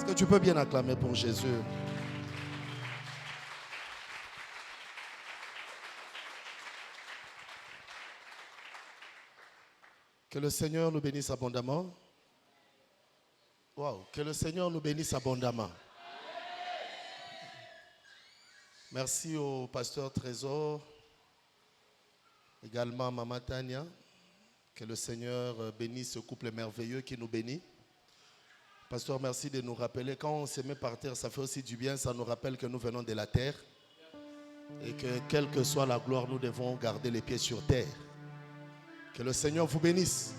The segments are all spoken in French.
Est-ce que tu peux bien acclamer pour Jésus? Que le Seigneur nous bénisse abondamment. Wow, que le Seigneur nous bénisse abondamment. Merci au pasteur Trésor, également à Maman Tania. Que le Seigneur bénisse ce couple merveilleux qui nous bénit. Pasteur, merci de nous rappeler. Quand on se met par terre, ça fait aussi du bien. Ça nous rappelle que nous venons de la terre. Et que quelle que soit la gloire, nous devons garder les pieds sur terre. Que le Seigneur vous bénisse.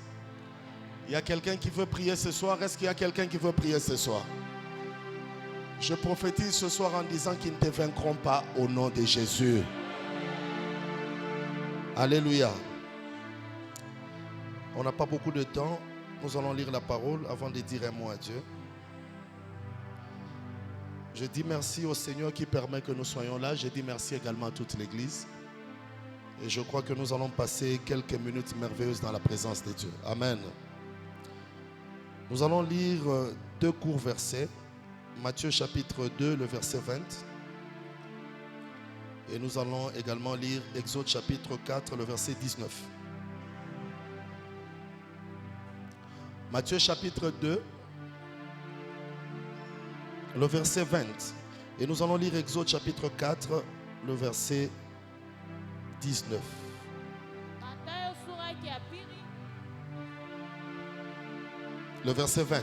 Il y a quelqu'un qui veut prier ce soir. Est-ce qu'il y a quelqu'un qui veut prier ce soir? Je prophétise ce soir en disant qu'ils ne te vaincront pas au nom de Jésus. Alléluia. On n'a pas beaucoup de temps. Nous allons lire la parole avant de dire un mot à Dieu. Je dis merci au Seigneur qui permet que nous soyons là. Je dis merci également à toute l'Église. Et je crois que nous allons passer quelques minutes merveilleuses dans la présence de Dieu. Amen. Nous allons lire deux courts versets. Matthieu chapitre 2, le verset 20. Et nous allons également lire Exode chapitre 4, le verset 19. Matthieu chapitre 2, le verset 20. Et nous allons lire Exode chapitre 4, le verset 19. Le verset 20.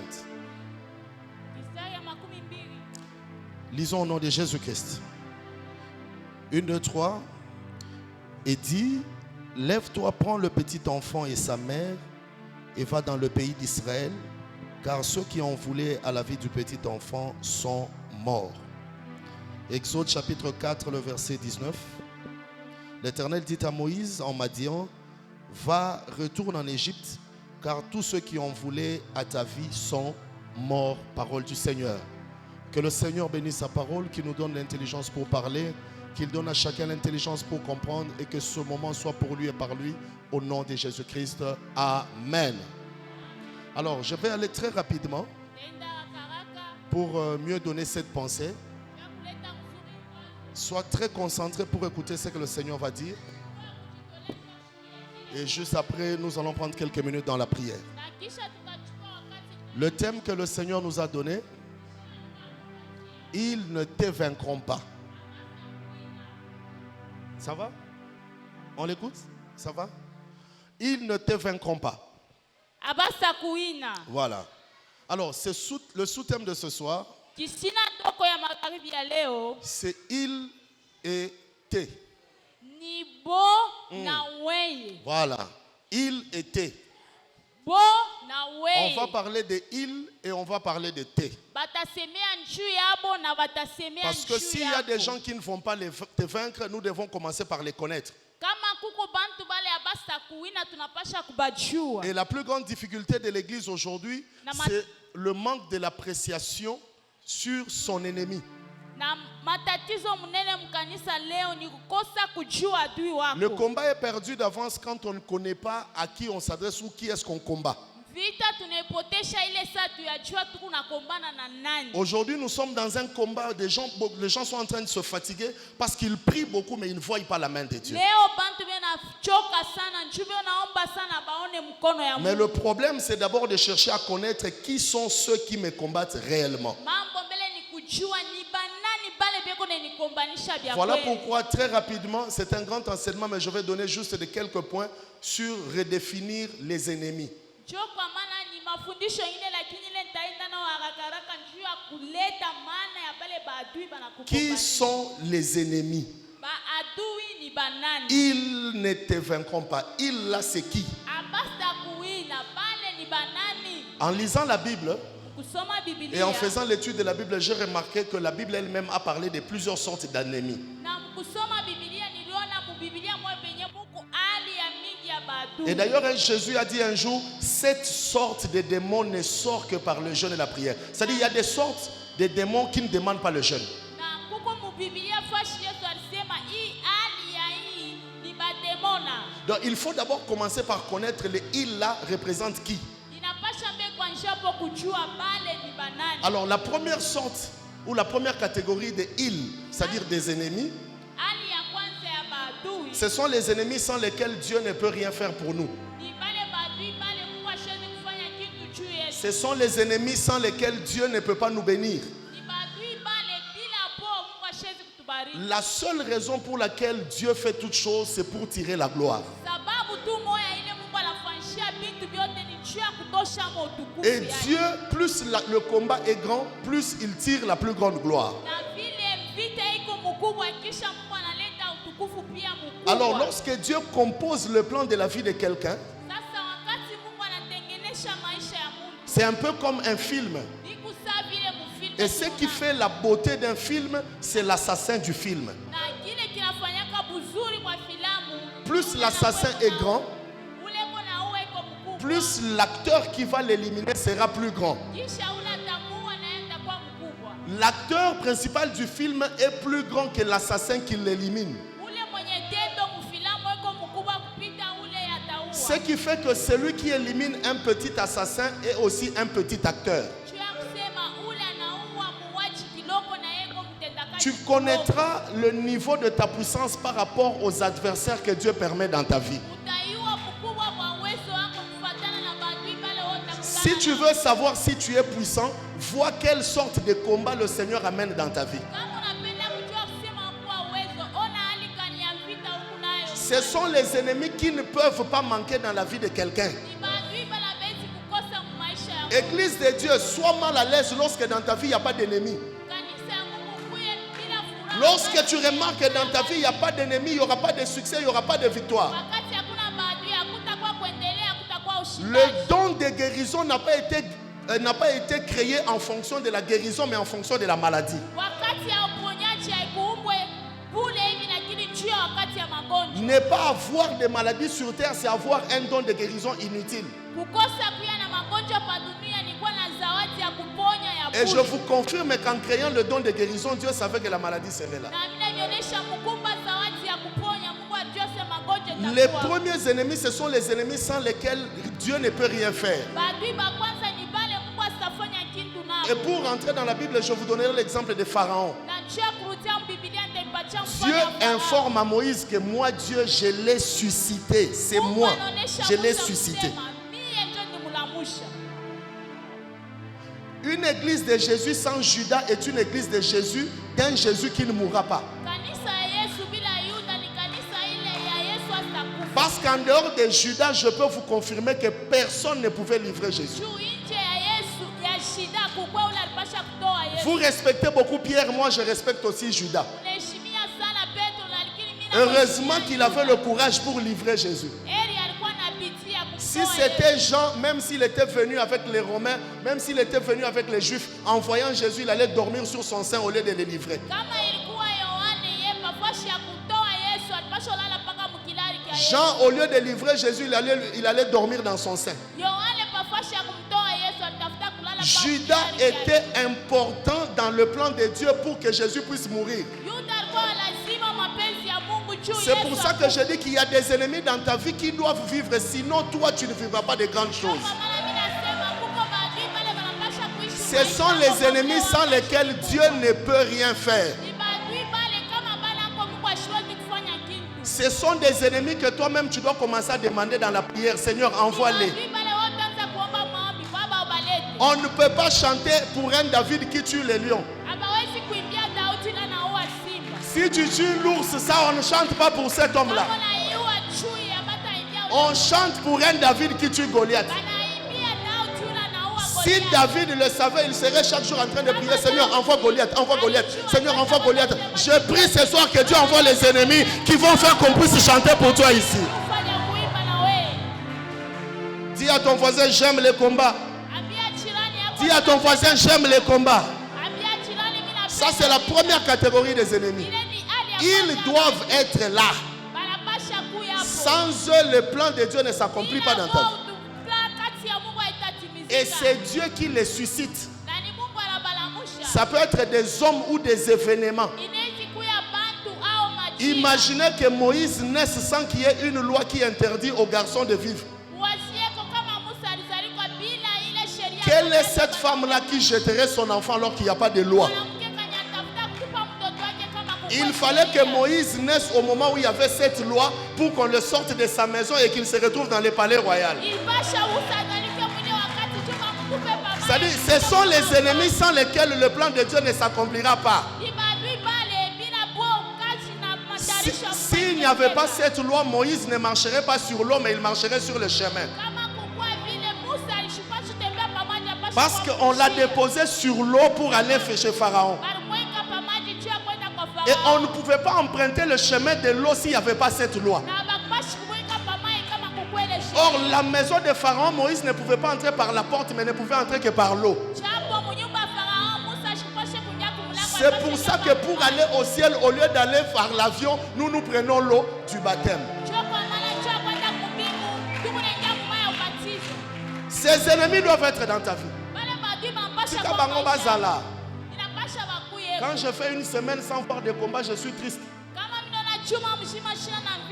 Lisons au nom de Jésus-Christ. 1, 2, 3. Et dit, lève-toi, prends le petit enfant et sa mère et va dans le pays d'Israël, car ceux qui en voulaient à la vie du petit enfant sont morts. Exode chapitre 4, le verset 19. L'Éternel dit à Moïse en Madian, va, retourne en Égypte, car tous ceux qui en voulaient à ta vie sont morts. Parole du Seigneur. Que le Seigneur bénisse sa parole, qu'il nous donne l'intelligence pour parler, qu'il donne à chacun l'intelligence pour comprendre et que ce moment soit pour lui et par lui, au nom de Jésus-Christ. Amen. Alors, je vais aller très rapidement pour mieux donner cette pensée. Sois très concentré pour écouter ce que le Seigneur va dire. Et juste après, nous allons prendre quelques minutes dans la prière. Le thème que le Seigneur nous a donné, ils ne te vaincront pas. Ça va? On l'écoute? Ça va? Ils ne te vaincront pas. Voilà. Alors, le sous-thème de ce soir, c'est il et te. Voilà. Il et te. On va parler de il et on va parler de te. Parce que s'il y a des gens qui ne vont pas te vaincre, nous devons commencer par les connaître. Et la plus grande difficulté de l'Église aujourd'hui, c'est le manque de l'appréciation sur son ennemi. Le combat est perdu d'avance quand on ne connaît pas à qui on s'adresse ou qui est-ce qu'on combat. Aujourd'hui, nous sommes dans un combat. Les gens sont en train de se fatiguer parce qu'ils prient beaucoup, mais ils ne voient pas la main de Dieu. Mais le problème, c'est d'abord de chercher à connaître qui sont ceux qui me combattent réellement. Voilà pourquoi, très rapidement, c'est un grand enseignement, mais je vais donner juste de quelques points sur redéfinir les ennemis. Qui sont les ennemis? Ils ne te vaincront pas. Ils, là, c'est qui? En lisant la Bible et en faisant l'étude de la Bible, j'ai remarqué que la Bible elle-même a parlé de plusieurs sortes d'ennemis. Et d'ailleurs, Jésus a dit un jour, cette sorte de démons ne sort que par le jeûne et la prière. C'est-à-dire, il y a des sortes de démons qui ne demandent pas le jeûne. Donc, il faut d'abord commencer par connaître les « il » là représente qui. Alors la première sorte ou la première catégorie des îles, c'est-à-dire des ennemis, ce sont les ennemis sans lesquels Dieu ne peut rien faire pour nous. Ce sont les ennemis sans lesquels Dieu ne peut pas nous bénir. La seule raison pour laquelle Dieu fait toutes choses, c'est pour tirer la gloire. Et Dieu, plus le combat est grand, plus il tire la plus grande gloire. Alors lorsque Dieu compose le plan de la vie de quelqu'un, c'est un peu comme un film. Et ce qui fait la beauté d'un film, c'est l'assassin du film. Plus l'assassin est grand, plus l'acteur qui va l'éliminer sera plus grand. L'acteur principal du film est plus grand que l'assassin qui l'élimine. Ce qui fait que celui qui élimine un petit assassin est aussi un petit acteur. Tu connaîtras le niveau de ta puissance par rapport aux adversaires que Dieu permet dans ta vie. Si tu veux savoir si tu es puissant, vois quelle sorte de combat le Seigneur amène dans ta vie. Ce sont les ennemis qui ne peuvent pas manquer dans la vie de quelqu'un. Église de Dieu, sois mal à l'aise lorsque dans ta vie il n'y a pas d'ennemis. Lorsque tu remarques que dans ta vie il n'y a pas d'ennemis, il n'y aura pas de succès, il n'y aura pas de victoire. Le don de guérison n'a pas été créé en fonction de la guérison, mais en fonction de la maladie. Ne pas avoir de maladie sur terre, c'est avoir un don de guérison inutile. Et je vous confirme qu'en créant le don de guérison, Dieu savait que la maladie serait là. Les premiers ennemis, ce sont les ennemis sans lesquels Dieu ne peut rien faire. Et pour rentrer dans la Bible, je vous donnerai l'exemple de Pharaon. Dieu informe à Moïse que moi, Dieu, je l'ai suscité. C'est moi, je l'ai suscité. Une église de Jésus sans Judas est une église de Jésus, d'un Jésus qui ne mourra pas. Parce qu'en dehors de Judas, je peux vous confirmer que personne ne pouvait livrer Jésus. Vous respectez beaucoup Pierre, moi je respecte aussi Judas. Heureusement qu'il avait le courage pour livrer Jésus. Si c'était Jean, même s'il était venu avec les Romains, même s'il était venu avec les Juifs, en voyant Jésus, il allait dormir sur son sein au lieu de les livrer. Jean, au lieu de livrer Jésus, il allait dormir dans son sein. Judas était important dans le plan de Dieu pour que Jésus puisse mourir. C'est pour ça que je dis qu'il y a des ennemis dans ta vie qui doivent vivre, sinon toi tu ne vivras pas de grandes choses. Ce sont les ennemis sans lesquels Dieu ne peut rien faire. Ce sont des ennemis que toi-même tu dois commencer à demander dans la prière. Seigneur, envoie-les. On ne peut pas chanter pour un David qui tue les lions. Si tu tues l'ours, ça on ne chante pas pour cet homme-là. On chante pour un David qui tue Goliath. Si David le savait, il serait chaque jour en train de prier, Seigneur, envoie Goliath, envoie Goliath. Seigneur, envoie Goliath. Je prie ce soir que Dieu envoie les ennemis qui vont faire qu'on puisse chanter pour toi ici. Dis à ton voisin, j'aime les combats. Dis à ton voisin, j'aime les combats. Ça, c'est la première catégorie des ennemis. Ils doivent être là. Sans eux, le plan de Dieu ne s'accomplit pas dans ta vie. Et c'est Dieu qui les suscite. Ça peut être des hommes ou des événements. Imaginez que Moïse naisse sans qu'il y ait une loi qui interdit aux garçons de vivre. Quelle est cette femme-là qui jetterait son enfant alors qu'il n'y a pas de loi? Il fallait que Moïse naisse au moment où il y avait cette loi pour qu'on le sorte de sa maison et qu'il se retrouve dans le palais royal. C'est-à-dire, ce sont les ennemis sans lesquels le plan de Dieu ne s'accomplira pas. S'il n'y avait pas cette loi, Moïse ne marcherait pas sur l'eau, mais il marcherait sur le chemin. Parce qu'on l'a déposé sur l'eau pour aller chez Pharaon. Et on ne pouvait pas emprunter le chemin de l'eau s'il n'y avait pas cette loi. Or, la maison de Pharaon, Moïse ne pouvait pas entrer par la porte, mais ne pouvait entrer que par l'eau. C'est pour ça que pour aller au ciel, au lieu d'aller par l'avion, nous prenons l'eau du baptême. Ces ennemis doivent être dans ta vie. Quand je fais une semaine sans voir de combat, je suis triste.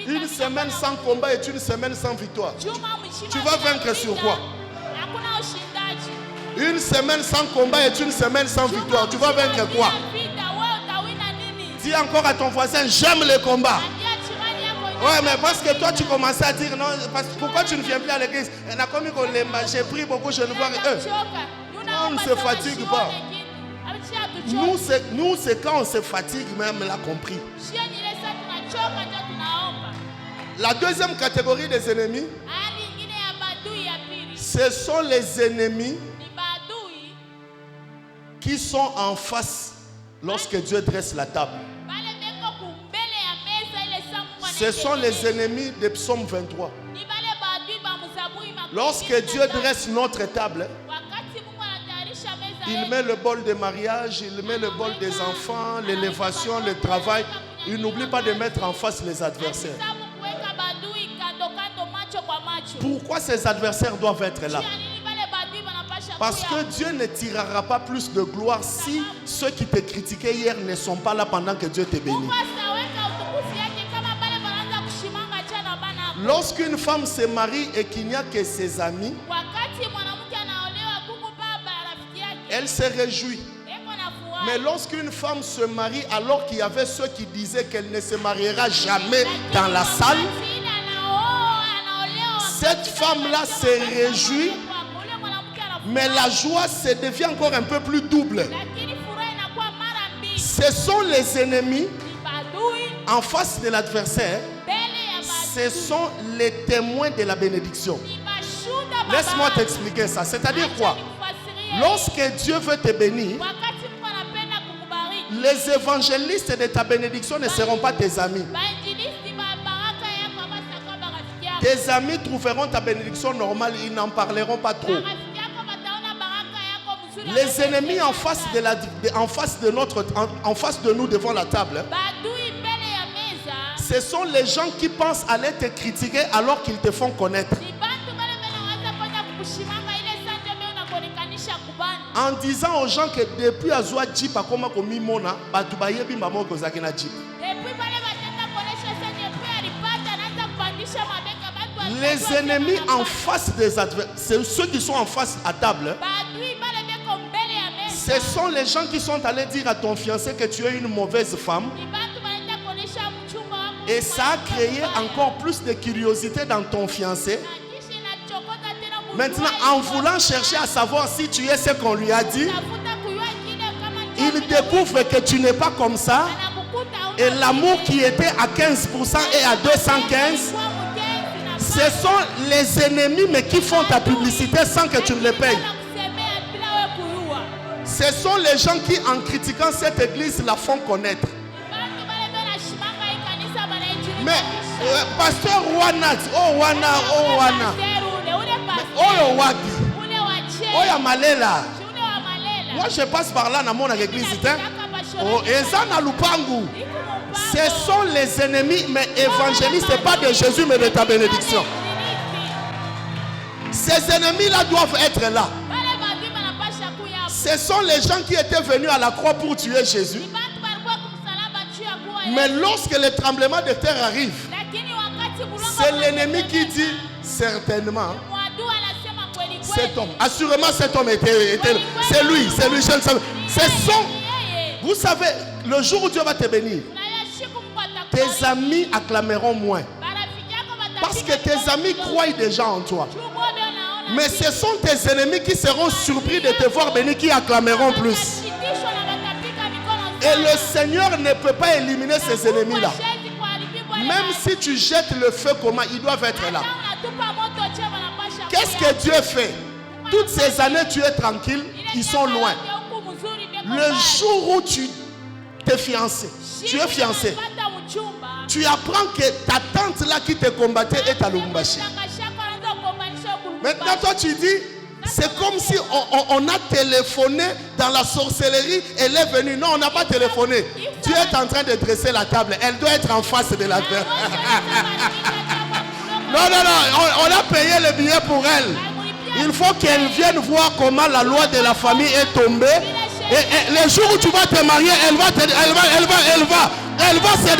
Une semaine sans combat est une semaine sans victoire. Tu vas vaincre sur quoi? Une semaine sans combat est une semaine sans victoire. Tu vas vaincre quoi? Dis encore à ton voisin, j'aime le combat. Ouais, mais parce que toi tu commençais à dire non, pourquoi tu ne viens plus à l'église? J'ai pris beaucoup, je ne vois rien. On ne se fatigue pas. Nous, c'est quand on se fatigue, même l'a compris. La deuxième catégorie des ennemis, ce sont les ennemis qui sont en face lorsque Dieu dresse la table. Ce sont les ennemis de Psaume 23. Lorsque Dieu dresse notre table, il met le bol de mariage, il met le bol des enfants, l'élévation, le travail. Il n'oublie pas de mettre en face les adversaires. Pourquoi ces adversaires doivent être là? Parce que Dieu ne tirera pas plus de gloire si ceux qui te critiquaient hier ne sont pas là pendant que Dieu te bénit. Lorsqu'une femme se marie et qu'il n'y a que ses amis, elle se réjouit. Mais lorsqu'une femme se marie alors qu'il y avait ceux qui disaient qu'elle ne se mariera jamais dans la salle, cette femme-là se réjouit, mais la joie se devient encore un peu plus double. Ce sont les ennemis en face de l'adversaire. Ce sont les témoins de la bénédiction. Laisse-moi t'expliquer ça. C'est-à-dire quoi? Lorsque Dieu veut te bénir, les évangélistes de ta bénédiction ne seront pas tes amis. Tes amis trouveront ta bénédiction normale, ils n'en parleront pas trop. Les ennemis en face de nous devant la table, ce sont les gens qui pensent aller te critiquer alors qu'ils te font connaître. En disant aux gens que depuis Azua Jeep a comme Mimona, Batubayebi Mamo Kozakina Jeep. Les ennemis en face des adversaires, ceux qui sont en face à table, ce sont les gens qui sont allés dire à ton fiancé que tu es une mauvaise femme. Et ça a créé encore plus de curiosité dans ton fiancé. Maintenant, en voulant chercher à savoir si tu es ce qu'on lui a dit, il découvre que tu n'es pas comme ça. Et l'amour qui était à 15% est à 215. Ce sont les ennemis mais qui font ta publicité sans que tu ne les payes. Ce sont les gens qui, en critiquant cette église, la font connaître. Mais, pasteur Wanat, oh Wana, oh Wana, oh Wagi, oh Yamalela. Moi je passe par là dans mon église. Oh, Ezana Lupangu. Ce sont les ennemis, mais évangélistes, pas de Jésus, mais de ta bénédiction. Ces ennemis-là doivent être là. Ce sont les gens qui étaient venus à la croix pour tuer Jésus. Mais lorsque le tremblement de terre arrive, c'est l'ennemi qui dit certainement. Cet homme, assurément cet homme était c'est lui, je ne sais pas. C'est son. Vous savez, le jour où Dieu va te bénir, tes amis acclameront moins. Parce que tes amis croient déjà en toi. Mais ce sont tes ennemis qui seront surpris de te voir béni, qui acclameront plus. Et le Seigneur ne peut pas éliminer ces ennemis-là. Même si tu jettes le feu, comment ils doivent être là. Qu'est-ce que Dieu fait? Toutes ces années, tu es tranquille, ils sont loin. Le jour où tu t'es fiancé, tu es fiancé, tu apprends que ta tante là qui te combattait est à Lubumbashi. Maintenant, toi, tu dis, c'est comme si on a téléphoné dans la sorcellerie, elle est venue. Non, on n'a pas téléphoné. Dieu est en train de dresser la table. Elle doit être en face de la terre. Non, on a payé le billet pour elle. Il faut qu'elle vienne voir comment la loi de la famille est tombée. Et le jour où tu vas te marier, elle va se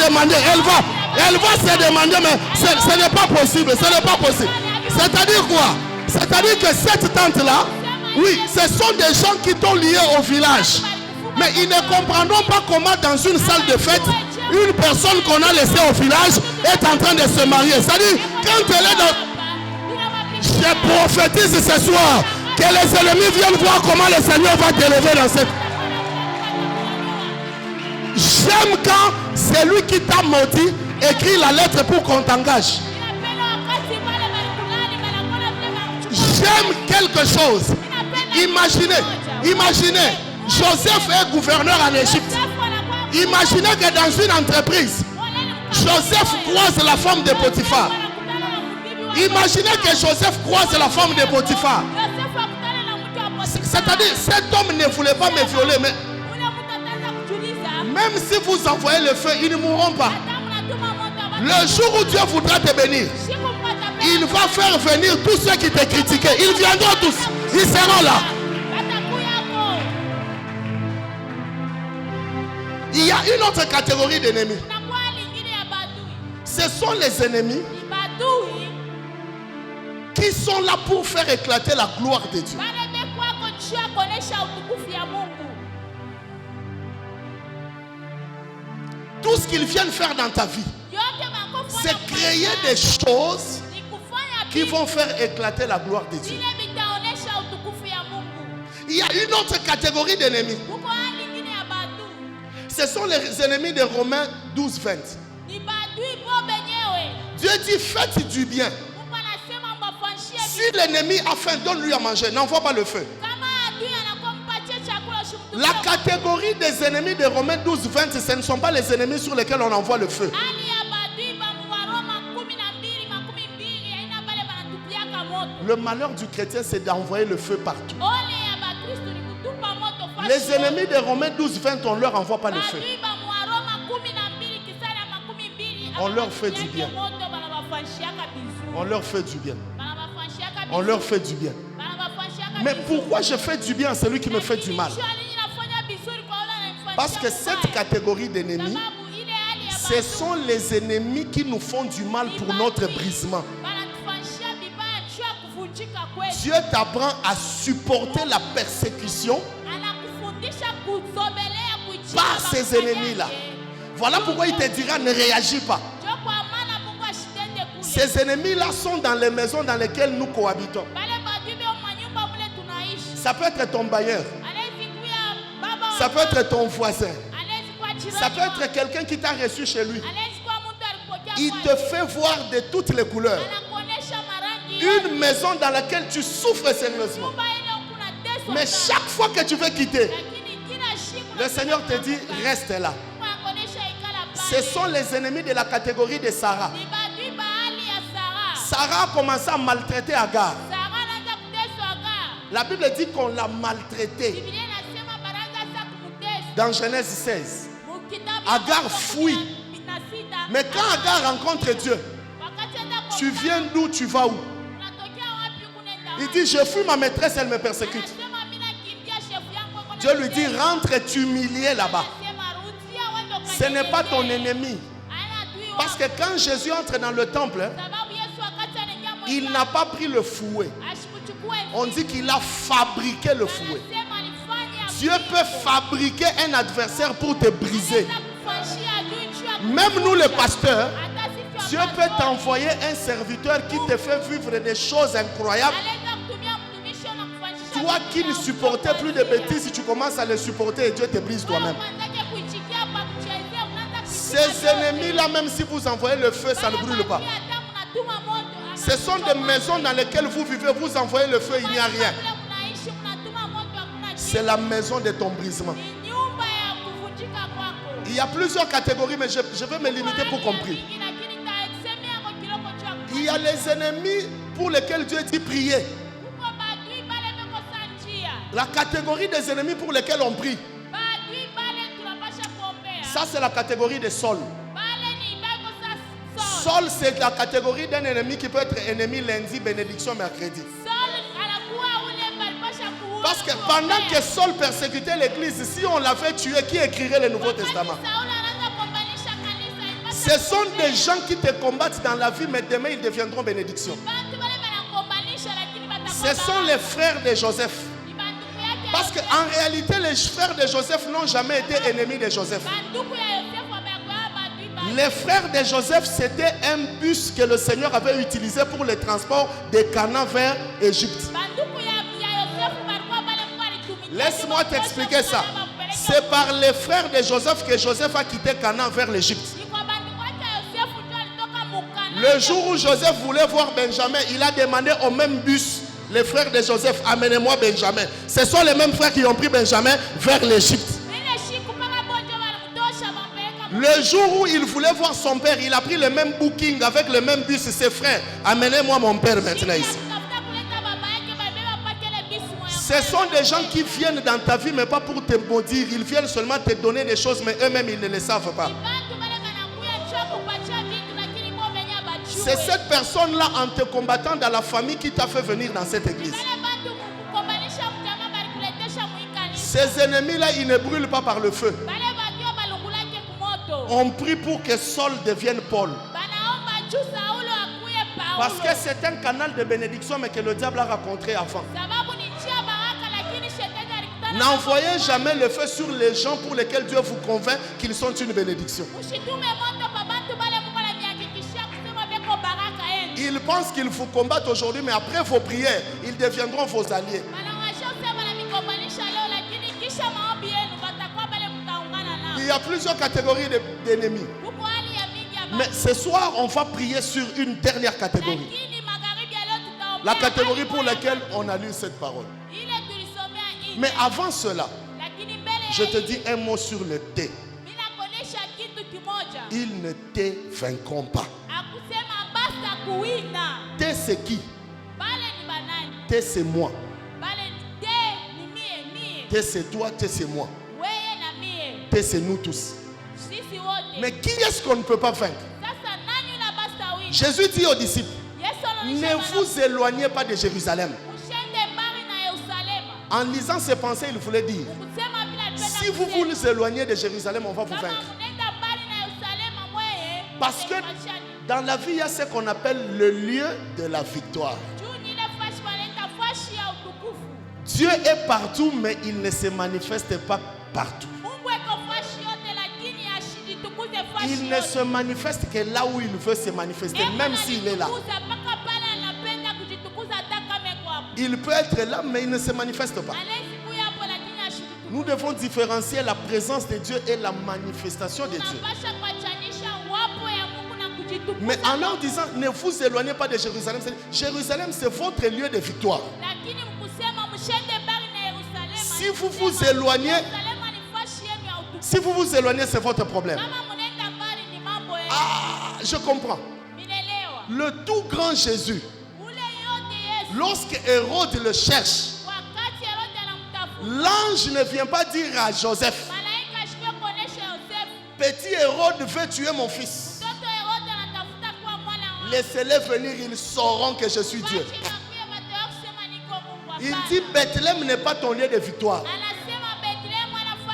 demander, elle va se demander, mais ce n'est pas possible, ce n'est pas possible. C'est-à-dire quoi? C'est-à-dire que cette tante-là, oui, ce sont des gens qui t'ont lié au village. Mais ils ne comprendront pas comment dans une salle de fête, une personne qu'on a laissée au village est en train de se marier. C'est-à-dire, quand elle est dans... Je prophétise ce soir que les ennemis viennent voir comment le Seigneur va t'élever dans cette... J'aime quand celui qui t'a maudit écrit la lettre pour qu'on t'engage. J'aime quelque chose. Imaginez, Joseph est gouverneur en Égypte. Imaginez que dans une entreprise, Joseph croise la femme de Potiphar. Imaginez que Joseph croise la femme de Potiphar. C'est-à-dire, cet homme ne voulait pas me violer, mais même si vous envoyez le feu, ils ne mourront pas. Le jour où Dieu voudra te bénir, il va faire venir tous ceux qui te critiquaient. Ils viendront tous. Ils seront là. Il y a une autre catégorie d'ennemis. Ce sont les ennemis qui sont là pour faire éclater la gloire de Dieu. Tout ce qu'ils viennent faire dans ta vie, c'est créer des choses qui vont faire éclater la gloire de Dieu. Il y a une autre catégorie d'ennemis. Ce sont les ennemis de Romains 12, 20. Dieu dit, faites du bien. Si l'ennemi a faim, donne-lui à manger. N'envoie pas le feu. La catégorie des ennemis de Romains 12, 20, ce ne sont pas les ennemis sur lesquels on envoie le feu. Le malheur du chrétien, c'est d'envoyer le feu partout. Les ennemis de Romains 12, 20, on ne leur envoie pas le feu. On leur fait du bien. On leur fait du bien. On leur fait du bien. Mais pourquoi je fais du bien à celui qui me fait du mal? Parce que cette catégorie d'ennemis, ce sont les ennemis qui nous font du mal pour notre brisement. Dieu t'apprend à supporter la persécution par ces ennemis-là. Voilà pourquoi il te dira ne réagis pas. Ces ennemis-là sont dans les maisons dans lesquelles nous cohabitons. Ça peut être ton bailleur. Ça peut être ton voisin. Ça peut être quelqu'un qui t'a reçu chez lui. Il te fait voir de toutes les couleurs. Une maison dans laquelle tu souffres sérieusement. Mais chaque fois que tu veux quitter, le Seigneur te dit, reste là. Ce sont les ennemis de la catégorie de Sarah. Sarah a commencé à maltraiter Agar. La Bible dit qu'on l'a maltraité. Dans Genèse 16, Agar fuit. Mais quand Agar rencontre Dieu, tu viens d'où, tu vas où? Il dit, je fuis ma maîtresse, elle me persécute. Dieu lui dit, rentre et t'humilier là-bas. Ce n'est pas ton ennemi. Parce que quand Jésus entre dans le temple, il n'a pas pris le fouet. On dit qu'il a fabriqué le fouet. Dieu peut fabriquer un adversaire pour te briser. Même nous les pasteurs, Dieu peut t'envoyer un serviteur qui te fait vivre des choses incroyables. Toi qui ne supportais plus de bêtises, si tu commences à les supporter, Dieu te brise toi-même. Ces ennemis-là, même si vous envoyez le feu, ça ne brûle pas. Ce sont des maisons dans lesquelles vous vivez, vous envoyez le feu, il n'y a rien. C'est la maison de ton brisement. Il y a plusieurs catégories, mais je vais me limiter pour comprendre. Il y a les ennemis pour lesquels Dieu dit prier. La catégorie des ennemis pour lesquels on prie. Ça, c'est la catégorie des sols. Sol, c'est la catégorie d'un ennemi qui peut être ennemi lundi, bénédiction mercredi. Parce que pendant que Saul persécutait l'église, si on l'avait tué, qui écrirait le Nouveau Testament? Ce sont des gens qui te combattent dans la vie, mais demain ils deviendront bénédiction. Ce sont les frères de Joseph. Parce qu'en réalité, les frères de Joseph n'ont jamais été ennemis de Joseph. Les frères de Joseph, c'était un bus que le Seigneur avait utilisé pour le transport de Canaan vers Égypte. Laisse-moi t'expliquer ça. C'est par les frères de Joseph que Joseph a quitté Canaan vers l'Égypte. Le jour où Joseph voulait voir Benjamin, il a demandé au même bus, les frères de Joseph, amenez-moi Benjamin. Ce sont les mêmes frères qui ont pris Benjamin vers l'Égypte. Le jour où il voulait voir son père, il a pris le même booking avec le même bus, ses frères. Amenez-moi mon père maintenant ici. Ce sont des gens qui viennent dans ta vie, mais pas pour te maudire. Ils viennent seulement te donner des choses, mais eux-mêmes, ils ne le savent pas. C'est cette personne-là, en te combattant dans la famille, qui t'a fait venir dans cette église. Ces ennemis-là, ils ne brûlent pas par le feu. On prie pour que Saul devienne Paul. Parce que c'est un canal de bénédiction, mais que le diable a rencontré avant. N'envoyez jamais le feu sur les gens pour lesquels Dieu vous convainc qu'ils sont une bénédiction. Ils pensent qu'il faut combattre aujourd'hui, mais après vos prières, ils deviendront vos alliés. Il y a plusieurs catégories d'ennemis. Mais ce soir, on va prier sur une dernière catégorie. La catégorie pour laquelle on a lu cette parole. Mais avant cela, je te dis un mot sur le thé. Ils ne te vaincront pas. Thé c'est qui? Thé c'est moi. Thé c'est toi, thé c'est moi. Thé c'est nous tous. Mais qui est-ce qu'on ne peut pas vaincre? Jésus dit aux disciples, ne vous éloignez pas de Jérusalem. En lisant ses pensées, il voulait dire, si vous vous éloignez de Jérusalem, on va vous vaincre. Parce que dans la vie, il y a ce qu'on appelle le lieu de la victoire. Dieu est partout, mais il ne se manifeste pas partout. Il ne se manifeste que là où il veut se manifester, même s'il est là. Il peut être là, mais il ne se manifeste pas. Nous devons différencier la présence de Dieu et la manifestation de Dieu. Mais en leur disant, ne vous éloignez pas de Jérusalem. Jérusalem, c'est votre lieu de victoire. Si vous vous éloignez, c'est votre problème. Ah, je comprends. Le tout grand Jésus, lorsque Hérode le cherche, l'ange ne vient pas dire à Joseph, petit Hérode veut tuer mon fils. Laissez-les venir, ils sauront que je suis Dieu. Il dit, Bethléem n'est pas ton lieu de victoire.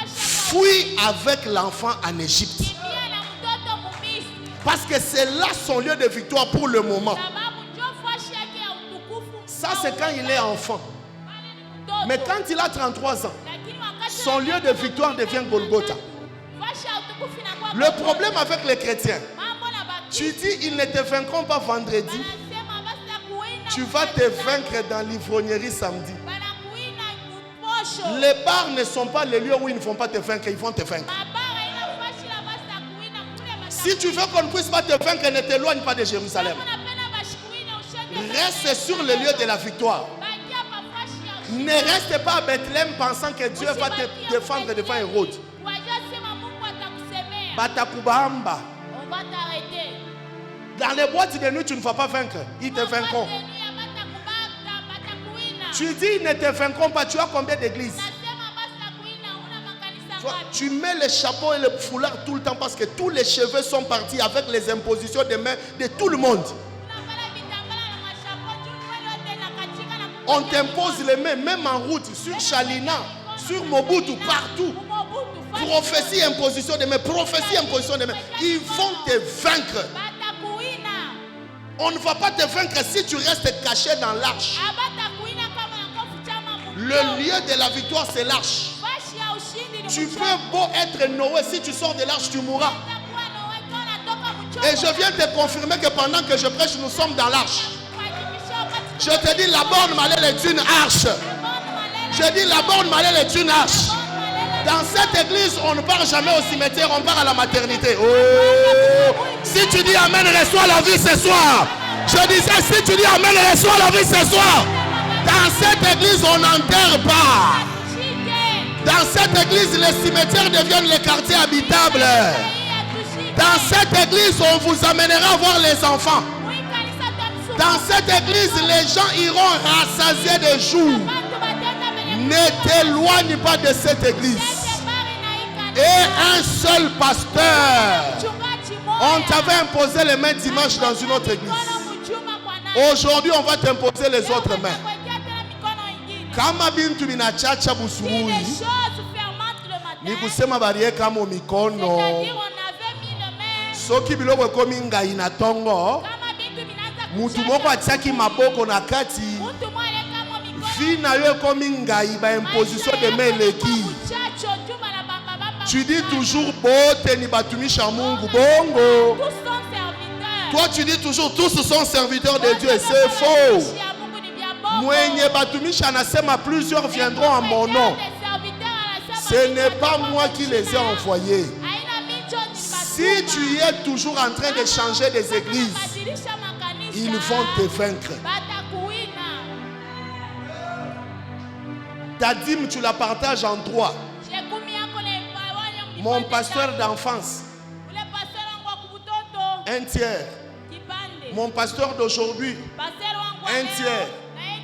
Fuis avec l'enfant en Égypte. Parce que c'est là son lieu de victoire pour le moment. Ça, c'est quand il est enfant. Mais quand il a 33 ans, son lieu de victoire devient Golgotha. Le problème avec les chrétiens, tu dis, ils ne te vaincront pas vendredi. Tu vas te vaincre dans l'ivrognerie samedi. Les bars ne sont pas les lieux où ils ne vont pas te vaincre, ils vont te vaincre. Si tu veux qu'on ne puisse pas te vaincre, ne t'éloigne pas de Jérusalem. Reste sur le lieu de la victoire. Ne reste pas à Bethléem pensant que Dieu va te défendre devant Hérode. Batakubamba. Dans les boîtes de nuit, tu ne vas pas vaincre. Ils te vaincront. Tu dis, ils ne te vaincront pas. Tu as combien d'églises? Tu mets le chapeau et le foulard tout le temps parce que tous les cheveux sont partis avec les impositions des mains de tout le monde. On t'impose les mains, même en route, sur Chalina, sur Mobutu, partout. Prophétie, imposition des mains, prophétie, imposition des mains. Ils vont te vaincre. On ne va pas te vaincre si tu restes caché dans l'arche. Le lieu de la victoire, c'est l'arche. Tu peux beau être Noé, si tu sors de l'arche, tu mourras. Et je viens te confirmer que pendant que je prêche, nous sommes dans l'arche. Je te dis, la borne Malel est une arche. Je dis, la borne Malel est une arche. Dans cette église, on ne part jamais au cimetière, on part à la maternité. Oh! Si tu dis Amen, reçois la vie ce soir. Je disais, si tu dis Amen, reçois la vie ce soir. Dans cette église, on n'enterre pas. Dans cette église, les cimetières deviennent les quartiers habitables. Dans cette église, on vous amènera voir les enfants. Dans cette église, les gens iront rassasier des jours. Ne t'éloigne pas de cette église. Et un seul pasteur. On t'avait imposé les mains dimanche dans une autre église. Aujourd'hui, on va t'imposer les autres mains. Kama bintu binachacha busubuhi. Ni kusema bariye kama mikono. Soki biloko ekomi ngai na tongo. Mutu moko atiaki maboko na kati. Fi na yo ekomi ngai ba imposition de main eleki. Tu dis toujours bote ni batumisha Mungu bongo. Toi tu dis toujours tous sont serviteurs de Dieu, c'est faux. Mwenye batumisha nasema plusieurs viendront en mon nom. Ce n'est pas moi qui les ai envoyés. Si tu es toujours en train de changer des églises, ils vont te vaincre. Ta dîme, tu la partages en 3. Mon pasteur d'enfance, 1 tiers. Mon pasteur d'aujourd'hui, 1 tiers.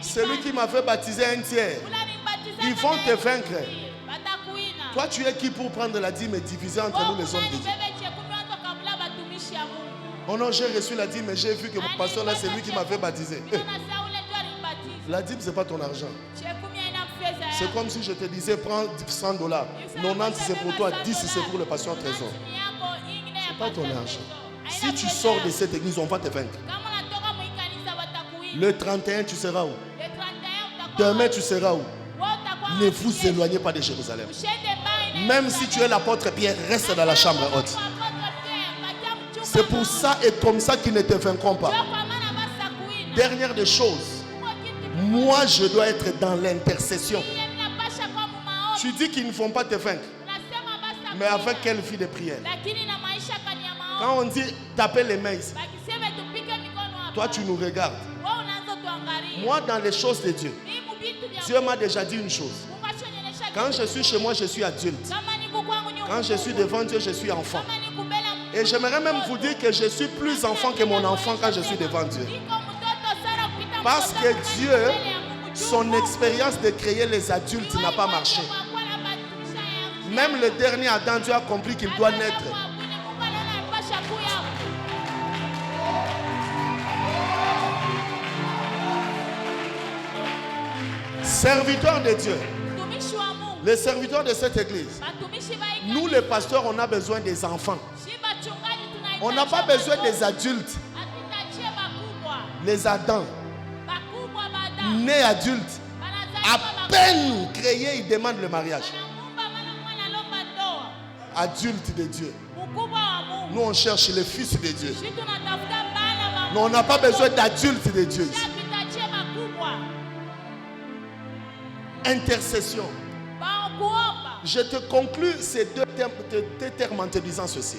Celui qui m'avait baptisé, 1 tiers. Ils vont te vaincre. Toi, tu es qui pour prendre la dîme et diviser entre nous les hommes de Dieu? Oh non, j'ai reçu la dîme, mais j'ai vu que mon pasteur là, c'est lui qui m'avait baptisé. La dîme, ce n'est pas ton argent. C'est comme si je te disais, prends $100. 90 c'est pour toi, 10 c'est pour le pasteur Trésor. Ce n'est pas ton argent. Si tu sors de cette église, on va te vaincre. Le 31, tu seras où? Demain, tu seras où? Ne vous éloignez pas de Jérusalem. Même si tu es l'apôtre Pierre, reste dans la chambre haute. C'est pour ça et comme ça qu'ils ne te vaincront pas. Dernière des choses, moi je dois être dans l'intercession. Tu dis qu'ils ne vont pas te vaincre, mais avec quelle vie de prière? Quand on dit taper les mains ici, toi tu nous regardes. Moi dans les choses de Dieu, Dieu m'a déjà dit une chose. Quand je suis chez moi, je suis adulte. Quand je suis devant Dieu, je suis enfant. Et j'aimerais même vous dire que je suis plus enfant que mon enfant quand je suis devant Dieu. Parce que Dieu, son expérience de créer les adultes n'a pas marché. Même le dernier Adam, Dieu a compris qu'il doit naître. Serviteurs de Dieu, les serviteurs de cette église, nous les pasteurs, on a besoin des enfants. On n'a pas besoin des adultes, les Adams. né adulte, à peine créé, il demande le mariage. Adulte de Dieu. Nous, on cherche le fils de Dieu. Mais on n'a pas besoin d'adulte de Dieu ici. Intercession. Je te conclus ces deux termes en te disant ceci.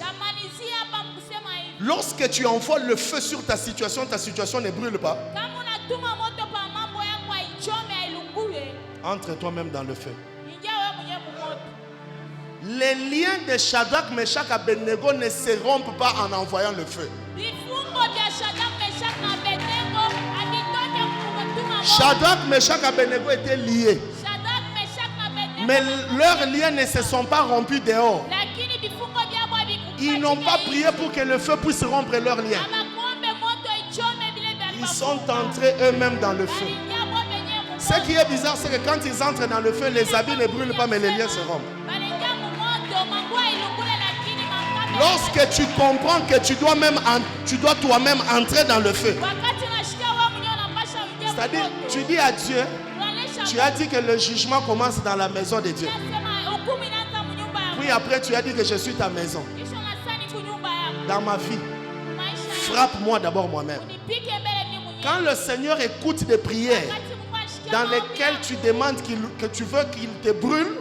Lorsque tu envoies le feu sur ta situation ne brûle pas. Entre toi-même dans le feu. Les liens de Shadrach, Meshach et Abednego ne se rompent pas en envoyant le feu. Shadrach, Meshach et Abednego étaient liés. Mais leurs liens ne se sont pas rompus dehors. Ils n'ont pas prié pour que le feu puisse rompre leurs liens. Ils sont entrés eux-mêmes dans le feu. Ce qui est bizarre, c'est que quand ils entrent dans le feu, les habits ne brûlent pas, mais les liens se rompent. Lorsque tu comprends que tu dois toi-même entrer dans le feu, c'est-à-dire, tu dis à Dieu, tu as dit que le jugement commence dans la maison de Dieu. Puis après, tu as dit que je suis ta maison. Dans ma vie, frappe-moi d'abord moi-même. Quand le Seigneur écoute des prières dans lesquelles tu demandes que tu veux qu'il te brûle,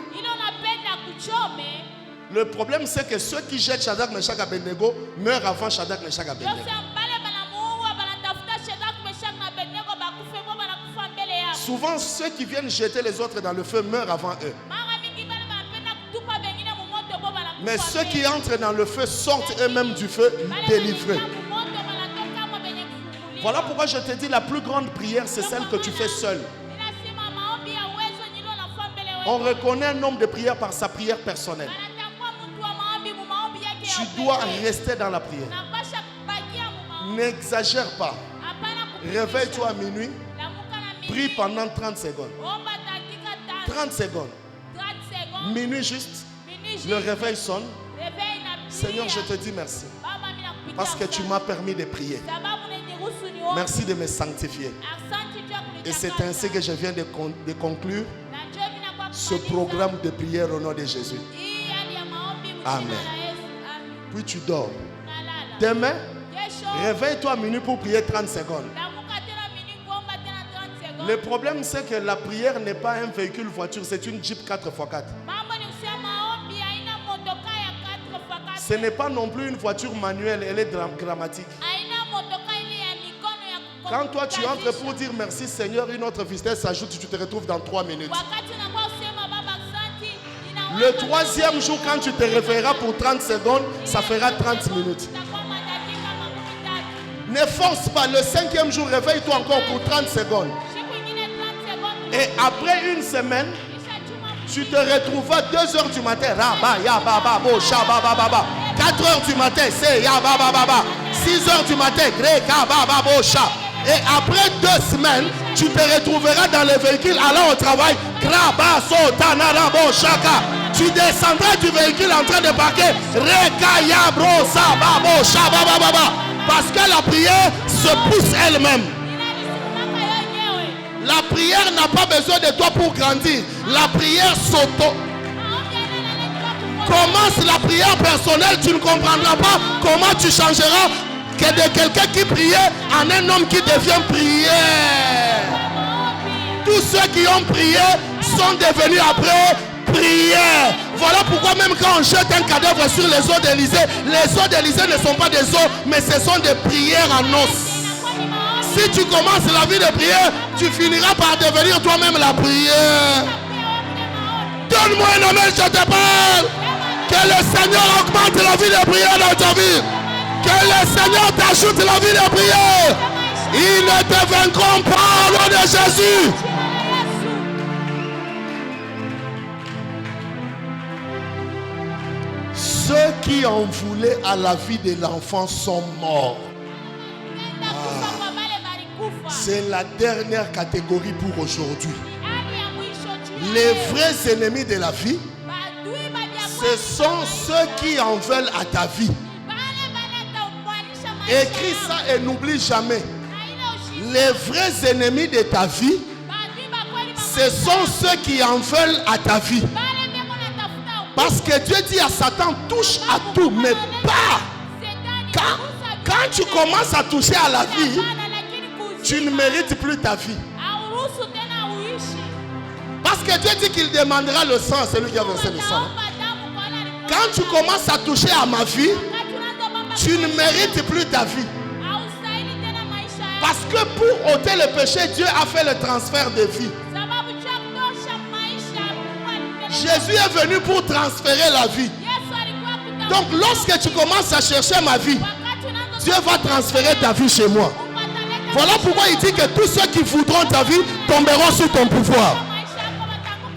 le problème c'est que ceux qui jettent Shadrach, Meshach et Abednego meurent avant Shadrach, Meshach et Abednego. Souvent ceux qui viennent jeter les autres dans le feu meurent avant eux. Mais ceux qui entrent dans le feu sortent eux-mêmes du feu délivrés. Voilà pourquoi je te dis la plus grande prière c'est celle que tu fais seul. On reconnaît un homme de prière par sa prière personnelle. Tu dois rester dans la prière. N'exagère pas. Réveille-toi à minuit. Prie pendant 30 secondes. 30 secondes. Minuit juste. Le réveil sonne. Seigneur, je te dis merci. Parce que tu m'as permis de prier. Merci de me sanctifier. Et c'est ainsi que je viens de conclure ce programme de prière au nom de Jésus. Amen. Puis tu dors. Demain, réveille-toi à minuit pour prier 30 secondes. Le problème c'est que la prière n'est pas un véhicule voiture, c'est une Jeep 4x4. Ce n'est pas non plus une voiture manuelle, elle est dramatique. Quand toi tu entres pour dire merci Seigneur, une autre vitesse s'ajoute, tu te retrouves dans 3 minutes. Le troisième jour, quand tu te réveilleras pour 30 secondes, ça fera 30 minutes. Ne force pas. Le 5e jour, réveille-toi encore pour 30 secondes. Et après une semaine, tu te retrouveras 2h du matin. 4h du matin, c'est 6h du matin, et après 2 semaines, tu te retrouveras dans le véhicule allant au travail. Tu descendras du véhicule en train de parquer. Parce que la prière se pousse elle-même. La prière n'a pas besoin de toi pour grandir. La prière s'auto. Commence la prière personnelle, tu ne comprendras pas comment tu changeras que de quelqu'un qui priait en un homme qui devient prière. Tous ceux qui ont prié sont devenus après prière. Voilà pourquoi même quand on jette un cadavre sur les eaux d'Élysée, les eaux d'Élysée ne sont pas des eaux, mais ce sont des prières en os. Si tu commences la vie de prière, tu finiras par devenir toi-même la prière. Donne-moi un amen, je te parle. Que le Seigneur augmente la vie de prière dans ta vie. Que le Seigneur t'ajoute la vie de prière. Ils ne te vaincront pas au nom de Jésus. Ceux qui en voulaient à la vie de l'enfant sont morts. C'est la dernière catégorie pour aujourd'hui. Les vrais ennemis de la vie, ce sont ceux qui en veulent à ta vie. Écris ça et n'oublie jamais. Les vrais ennemis de ta vie, Ce sont ceux qui en veulent à ta vie. Parce que Dieu dit à Satan, touche à tout, mais pas. Quand tu commences à toucher à la vie, tu ne mérites plus ta vie. Parce que Dieu dit qu'il demandera le sang à celui qui a versé le sang. Quand tu commences à toucher à ma vie, tu ne mérites plus ta vie. Parce que pour ôter le péché, Dieu a fait le transfert de vie. Jésus est venu pour transférer la vie. Donc lorsque tu commences à chercher ma vie, Dieu va transférer ta vie chez moi. Voilà pourquoi il dit que tous ceux qui voudront ta vie tomberont sous ton pouvoir.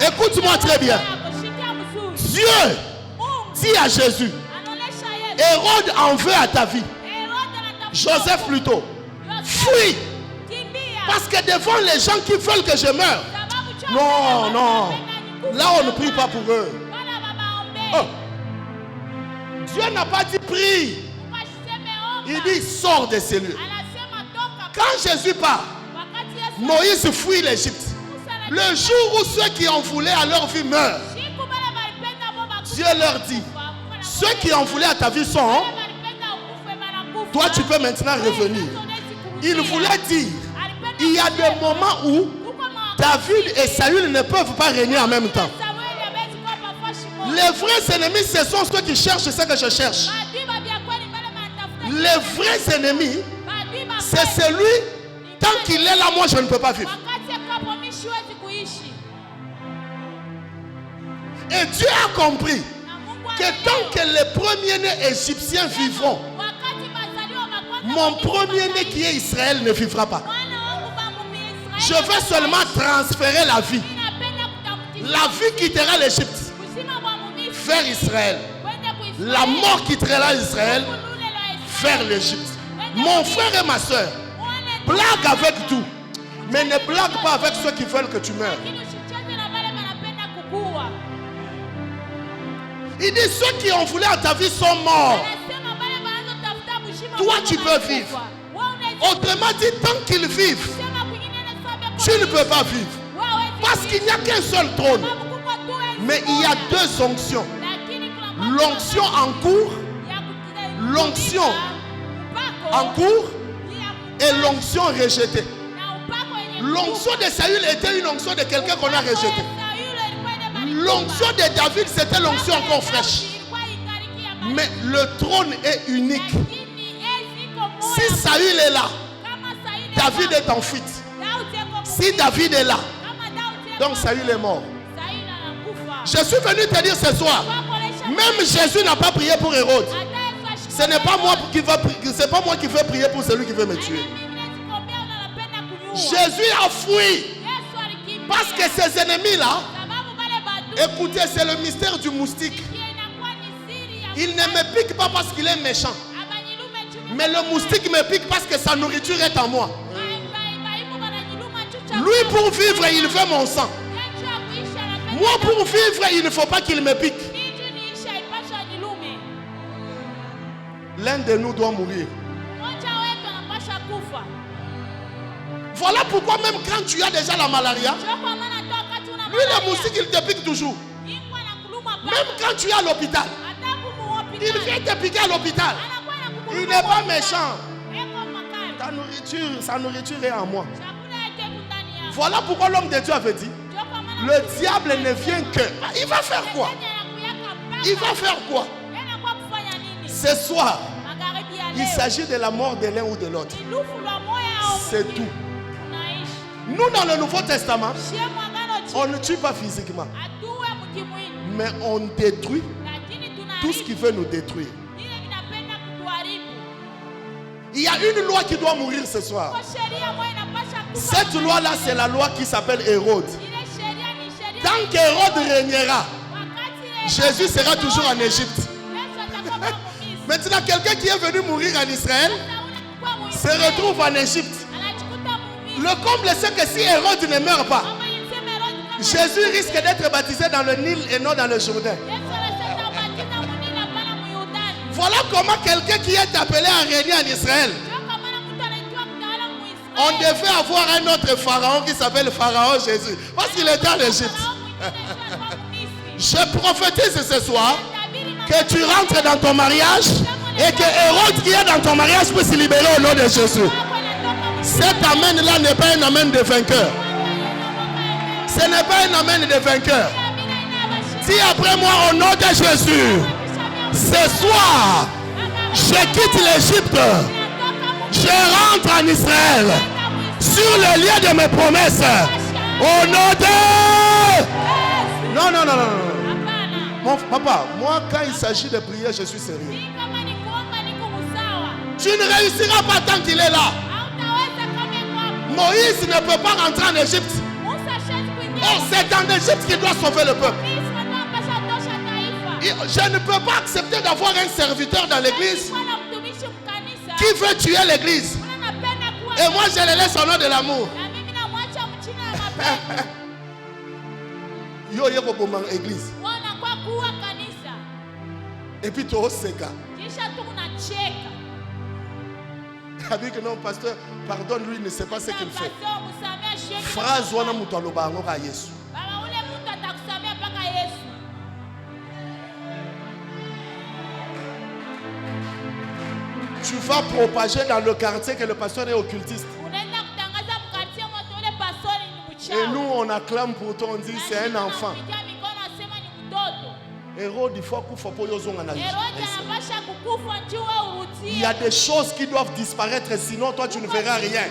Écoute-moi très bien. Dieu dit à Jésus, Hérode en veut à ta vie. Joseph plutôt. Fuis. Parce que devant les gens qui veulent que je meure. Non, non. Là on ne prie pas pour eux. Oh. Dieu n'a pas dit prie. Il dit sors de ces lieux. Quand Jésus part, Moïse fuit l'Égypte. Le jour où ceux qui en voulaient à leur vie meurent, Dieu leur dit, ceux qui en voulaient à ta vie sont, toi tu peux maintenant revenir. Il voulait dire, il y a des moments où David et Saül ne peuvent pas régner en même temps. Les vrais ennemis, ce sont ceux qui cherchent ce que je cherche. Les vrais ennemis, c'est celui, tant qu'il est là, moi je ne peux pas vivre. Et Dieu a compris que tant que les premiers-nés égyptiens vivront, mon premier-né qui est Israël ne vivra pas. Je veux seulement transférer la vie. La vie quittera l'Égypte vers Israël. La mort quittera Israël vers l'Égypte. Mon frère et ma soeur, blague avec tout, mais ne blague pas avec ceux qui veulent que tu meurs. Il dit ceux qui ont voulu à ta vie sont morts. Toi tu peux vivre. Autrement dit, tant qu'ils vivent, tu ne peux pas vivre. Parce qu'il n'y a qu'un seul trône. Mais il y a deux onctions. L'onction en cours, l'onction en cours et l'onction rejetée. L'onction de Saül était une onction de quelqu'un qu'on a rejeté. L'onction de David, c'était l'onction encore fraîche. Mais le trône est unique. Si Saül est là, David est en fuite. Si David est là, donc Saül est mort. Je suis venu te dire ce soir, même Jésus n'a pas prié pour Hérode. Ce n'est pas moi qui va prier, c'est pas moi qui vais prier pour celui qui veut me tuer. Jésus a fui parce que ses ennemis là, écoutez, c'est le mystère du moustique. Il ne me pique pas parce qu'il est méchant, mais le moustique me pique parce que sa nourriture est en moi. Lui pour vivre, il veut mon sang. Moi pour vivre, il ne faut pas qu'il me pique. L'un de nous doit mourir. Voilà pourquoi même quand tu as déjà la malaria, lui le moustique il te pique toujours. Même quand tu es à l'hôpital, il vient te piquer à l'hôpital. Il n'est pas méchant. Sa nourriture est en moi. Voilà pourquoi l'homme de Dieu avait dit, le diable ne vient que... Il va faire quoi? Il va faire quoi? Ce soir, il s'agit de la mort de l'un ou de l'autre. C'est tout. Nous dans le Nouveau Testament, on ne tue pas physiquement, mais on détruit tout ce qui veut nous détruire. Il y a une loi qui doit mourir ce soir. Cette loi-là, c'est la loi qui s'appelle Hérode. Tant qu'Hérode régnera, Jésus sera toujours en Égypte. Maintenant, quelqu'un qui est venu mourir en Israël se retrouve en Égypte. Le comble, c'est que si Hérode ne meurt pas, Jésus risque d'être baptisé dans le Nil et non dans le Jourdain. Voilà comment quelqu'un qui est appelé à régner en Israël On devait avoir un autre pharaon qui s'appelle Pharaon Jésus. Parce qu'il était en Égypte. Je prophétise ce soir que tu rentres dans ton mariage et que Hérode qui est dans ton mariage puisse se libérer au nom de Jésus. Cet amen-là n'est pas un amen de vainqueur. Ce n'est pas un amen de vainqueur. Dis après moi au nom de Jésus. Ce soir, je quitte l'Égypte. Je rentre en Israël. Sur le lieu de mes promesses. Au nom de... Non. Mon papa, moi quand il s'agit de prier, je suis sérieux. Tu ne réussiras pas tant qu'il est là. Moïse ne peut pas rentrer en Égypte. Oh, c'est en Égypte qu'il doit sauver le peuple. Je ne peux pas accepter d'avoir un serviteur dans l'église qui veut tuer l'église. Et moi je le laisse au nom de l'amour. Yo yeko bomang église. Et puis tu oses seka. Avec non pasteur, pardonne lui, il ne sait pas ce qu'il fait. Phrase wana mutu aloba ngo ka Yesu. Tu vas propager dans le quartier que le pasteur est occultiste. Et nous on acclame pour toi, on dit c'est un enfant. Hérode, il faut il y a des choses qui doivent disparaître, sinon toi tu ne verras rien.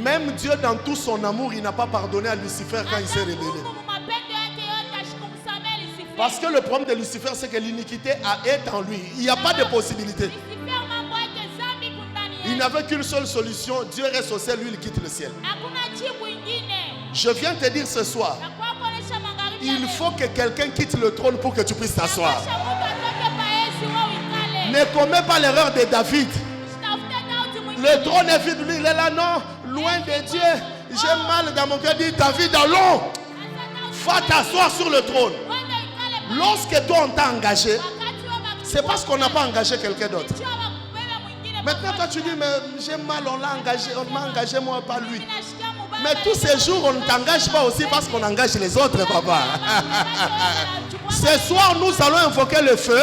Même Dieu dans tout son amour, il n'a pas pardonné à Lucifer quand il s'est rebellé. Parce que le problème de Lucifer, c'est que l'iniquité est en lui. Il n'y a pas de possibilité. Il n'avait qu'une seule solution. Dieu reste au ciel, lui il quitte le ciel. Je viens te dire ce soir, il faut que quelqu'un quitte le trône pour que tu puisses t'asseoir. Ne commets pas l'erreur de David. Le trône est vide, lui il est là, non, loin de Dieu. J'ai mal dans mon cœur. Dit David, allons, va t'asseoir sur le trône. Lorsque toi on t'a engagé, c'est parce qu'on n'a pas engagé quelqu'un d'autre. Maintenant toi tu dis, mais j'ai mal, on l'a engagé, on m'a engagé moi, pas lui. Mais tous ces jours on ne t'engage pas aussi parce qu'on engage les autres, papa. Ce soir nous allons invoquer le feu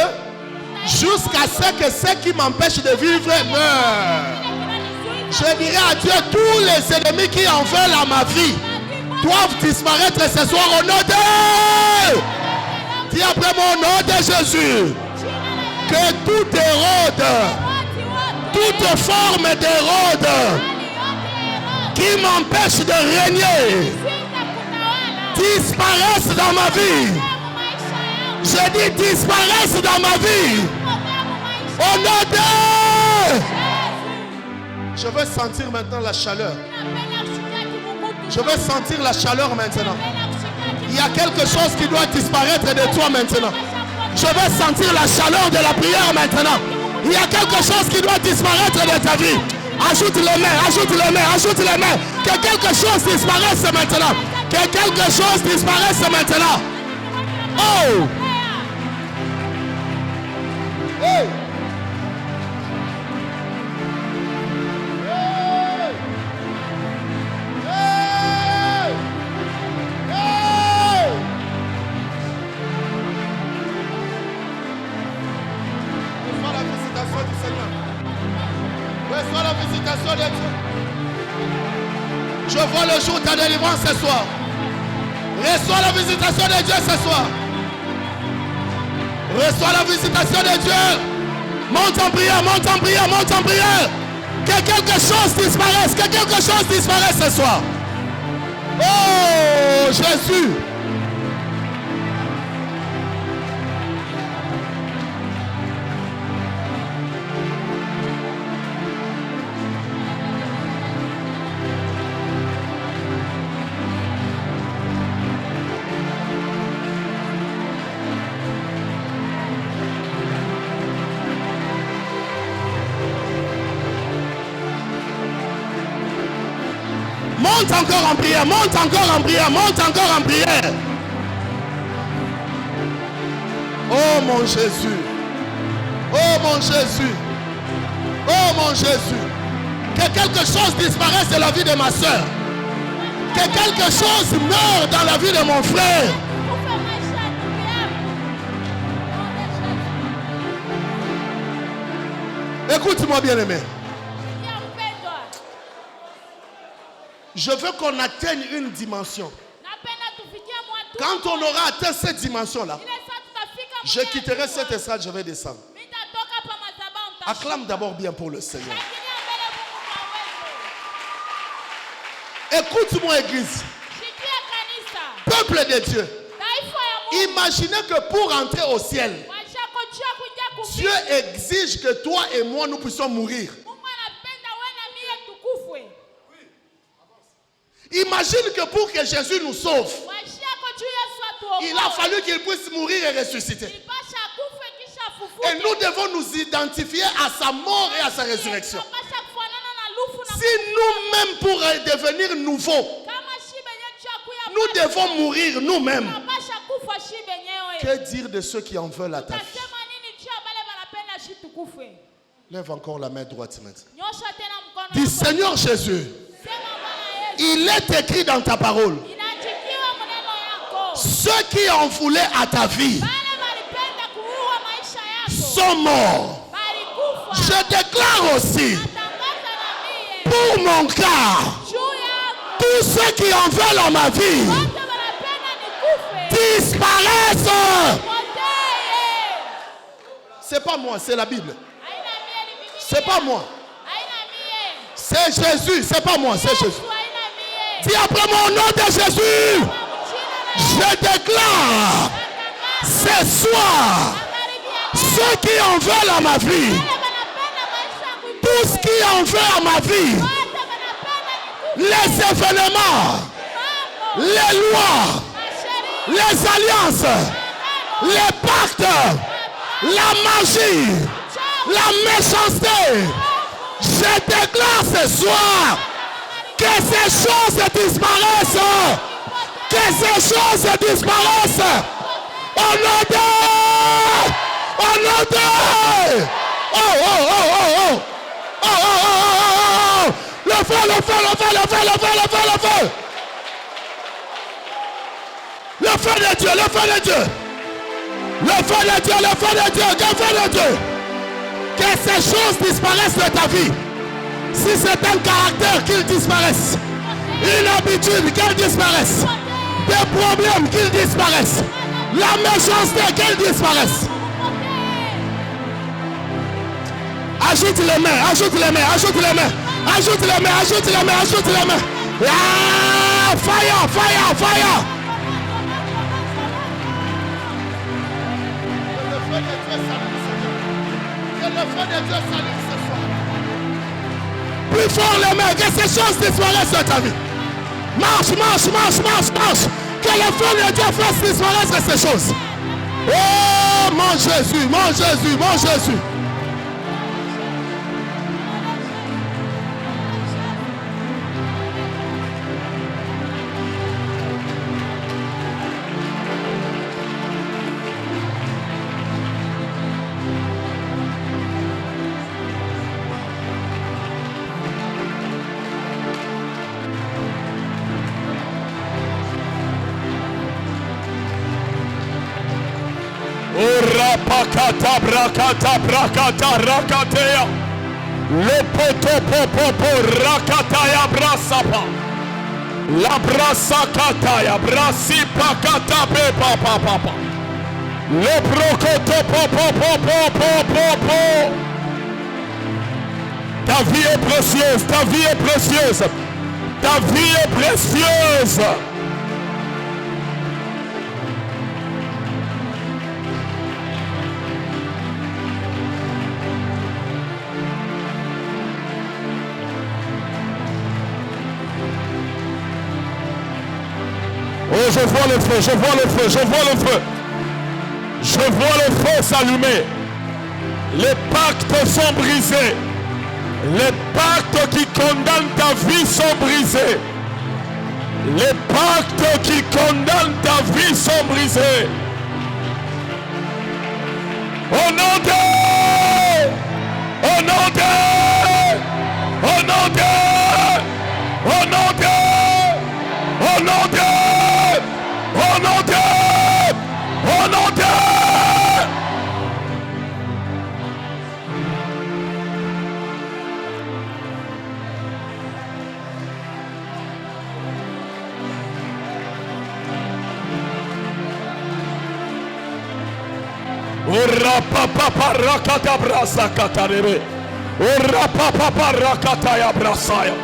jusqu'à ce que ceux qui m'empêchent de vivre meurent. Je dirai à Dieu, tous les ennemis qui en veulent à ma vie doivent disparaître ce soir au nom de... Dis après moi au nom de Jésus. Que tout Hérode, toute forme d'Hérode qui m'empêche de régner disparaissent dans ma vie. Je dis disparaissent dans ma vie. Au nom de... Je veux sentir maintenant la chaleur. Je veux sentir la chaleur maintenant. Il y a quelque chose qui doit disparaître de toi maintenant. Je veux sentir la chaleur de la prière maintenant. Il y a quelque chose qui doit disparaître de ta vie. Ajoute les mains, ajoute les mains, ajoute les mains. Que quelque chose disparaisse maintenant. Que quelque chose disparaisse maintenant. Oh! Hey! Reçois la visitation de Dieu. Je vois le jour de ta délivrance ce soir. Reçois la visitation de Dieu ce soir. Reçois la visitation de Dieu. Monte en prière, monte en prière, monte en prière. Que quelque chose disparaisse, que quelque chose disparaisse ce soir. Oh Jésus. Monte encore en prière, monte encore en prière, monte encore en prière. Oh mon Jésus. Oh mon Jésus. Oh mon Jésus. Que quelque chose disparaisse de la vie de ma soeur. Que quelque chose meure dans la vie de mon frère. Écoute-moi bien aimé. Je veux qu'on atteigne une dimension. Quand on aura atteint cette dimension-là, je quitterai cette estrade, je vais descendre. Acclame d'abord bien pour le Seigneur. Écoute-moi, Église. Peuple de Dieu. Imaginez que pour entrer au ciel, Dieu exige que toi et moi nous puissions mourir. Imagine que pour que Jésus nous sauve, il a fallu qu'il puisse mourir et ressusciter. Et nous devons nous identifier à sa mort et à sa résurrection. Si nous-mêmes pour devenir nouveaux, nous devons mourir nous-mêmes, que dire de ceux qui en veulent à ta vie? Lève encore la main droite maintenant. Dis Seigneur Jésus, il est écrit dans ta parole, ceux qui en voulaient à ta vie sont morts. Je déclare aussi pour mon cas, tous ceux qui en veulent à ma vie disparaissent. C'est pas moi, c'est la Bible. C'est pas moi. C'est Jésus, c'est pas moi, c'est Jésus. Dis après mon nom de Jésus, je déclare ce soir, ceux qui en veulent à ma vie, tout ce qui en veut à ma vie, les événements, les lois, les alliances, les pactes, la magie, la méchanceté, je déclare ce soir que ces choses disparaissent, que ces choses disparaissent, au nom de, au nom de, oh, oh, oh, oh, oh, oh, oh, oh, oh, le feu, le feu, le feu, le feu, le feu, le feu, le feu, le feu de Dieu, le feu de Dieu, le feu de Dieu, le feu de Dieu, le feu de Dieu, que ces choses disparaissent de ta vie. Si c'est un caractère, qu'il disparaisse. Une habitude, qu'elle disparaisse. Des problèmes, qu'ils disparaissent. La méchanceté, qu'elle disparaisse. Ajoute les mains, ajoute les mains, ajoute les mains. Ajoute les mains, ajoute les mains, ajoute les mains. Ah, fire, fire, fire. Que le feu de Dieu s'allume ce soir. Plus fort les mains, que ces choses disparaissent de ta vie. Marche, marche, marche, marche, marche. Que le feu de Dieu fasse disparaître ces choses. Oh mon Jésus, mon Jésus, mon Jésus. Rakata brakata brakata rakatea le poto popo rakata ya brasapa la brasakata ya brasipa kata pepa papa le brokoto popo. Ta vie est précieuse, ta vie est précieuse, ta vie est précieuse. Oh, je vois le feu, je vois le feu, je vois le feu. Je vois le feu s'allumer. Les pactes sont brisés. Les pactes qui condamnent ta vie sont brisés. Les pactes qui condamnent ta vie sont brisés. Au nom de... Au nom de... Au nom de... Au nom de... Au nom de... Au nom de... Ora papa rakata brasa katarebe. Ora papa rakata ya brasaya.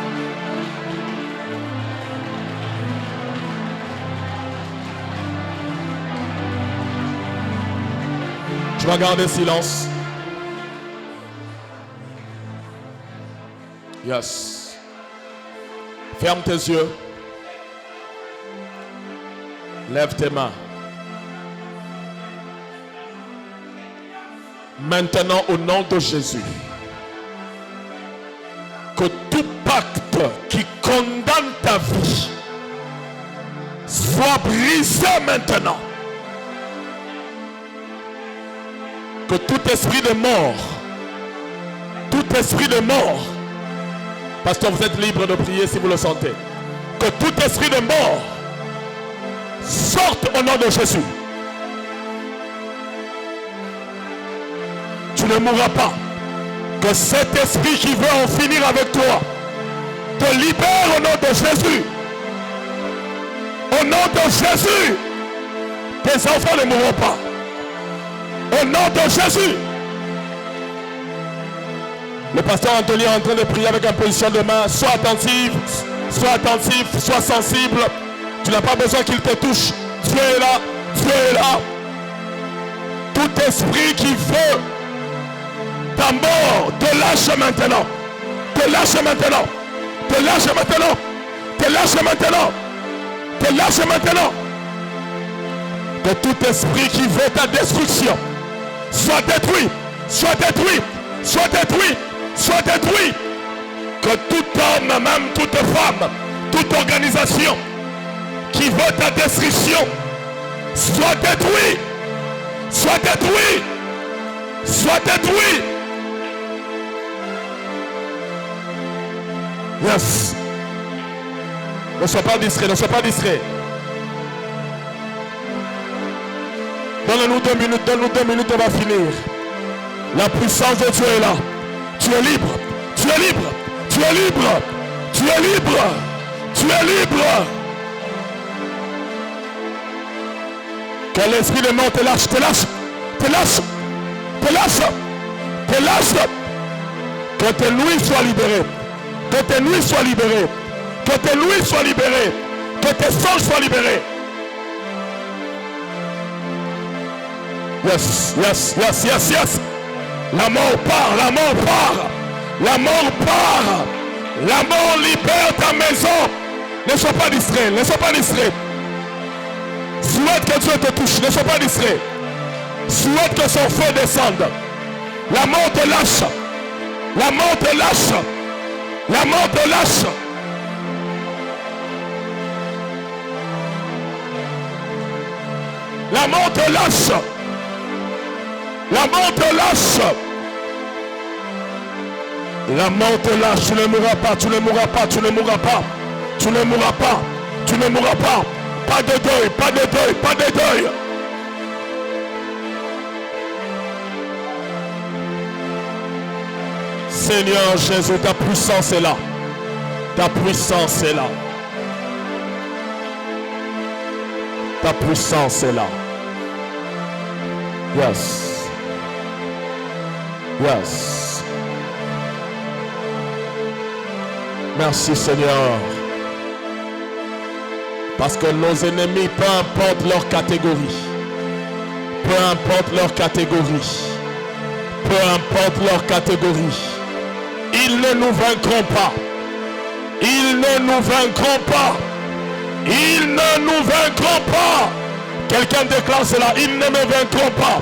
Tu vas garder silence. Yes. Ferme tes yeux. Lève tes mains. Maintenant, au nom de Jésus, que tout pacte qui condamne ta vie soit brisé maintenant. Que tout esprit de mort, pasteur, vous êtes libre de prier si vous le sentez, que tout esprit de mort sorte au nom de Jésus. Tu ne mourras pas. Que cet esprit qui veut en finir avec toi te libère au nom de Jésus. Au nom de Jésus, tes enfants ne mourront pas. Au nom de Jésus. Le pasteur Anthony est en train de prier avec une position de main. Sois attentif, sois sensible. Tu n'as pas besoin qu'il te touche. Dieu est là, Dieu est là. Tout esprit qui veut ta mort, te lâche maintenant. Te lâche maintenant. Te lâche maintenant. Te lâche maintenant. Te lâche maintenant. Que tout esprit qui veut ta destruction soit détruit. Soit détruit. Soit détruit. Soit détruit. Que tout homme, même toute femme, toute organisation qui veut ta destruction soit détruit. Soit détruit. Soit détruit. Yes. Ne sois pas distrait, ne sois pas distrait. Donne-nous 2 minutes, on va finir. La puissance de Dieu est là. Tu es libre, tu es libre, tu es libre, tu es libre, tu es libre. Que l'esprit de mort te lâche, te lâche, te lâche, te lâche, te lâche. Que tes nuits soient libérées. Que tes nuits soient libérées. Que tes nuits soient libérées. Que tes songes soient libérés. Yes, yes, yes, yes, yes. La mort part, la mort part. La mort part. La mort libère ta maison. Ne sois pas distrait, ne sois pas distrait. Souhaite que Dieu te touche, ne sois pas distrait. Souhaite que son feu descende. La mort te lâche. La mort te lâche. La mort te lâche. La mort te lâche. La mort te lâche. La mort te lâche. Tu ne mourras pas. Tu ne mourras pas. Tu ne mourras pas. Tu ne mourras pas. Tu ne mourras pas. Pas de deuil. Pas de deuil. Pas de deuil. Seigneur Jésus, ta puissance est là. Ta puissance est là. Ta puissance est là. Yes. Yes. Merci Seigneur. Parce que nos ennemis, peu importe leur catégorie, peu importe leur catégorie, peu importe leur catégorie, ils ne nous vaincront pas. Ils ne nous vaincront pas. Ils ne nous vaincront pas. Quelqu'un déclare cela. Ils ne me vaincront pas.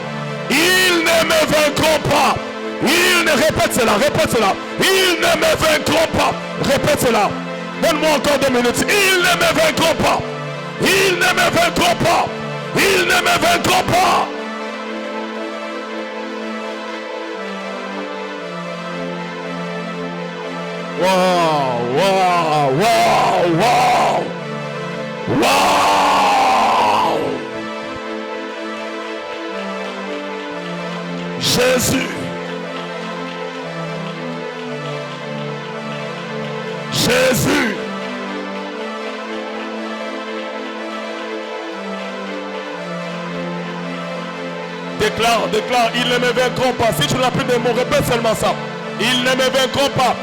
Ils ne me vaincront pas. Ils ne... Répète cela. Répète cela. Ils ne me vaincront pas. Répète cela. Donne-moi encore 2 minutes. Ils ne me vaincront pas. Ils ne me vaincront pas. Ils ne me vaincront pas. Wow, wow, wow, wow. Wow. Jésus. Jésus. Déclare, ils ne me vaincront pas. Si tu n'as plus de mots, répète seulement ça. Ils ne me vaincront pas.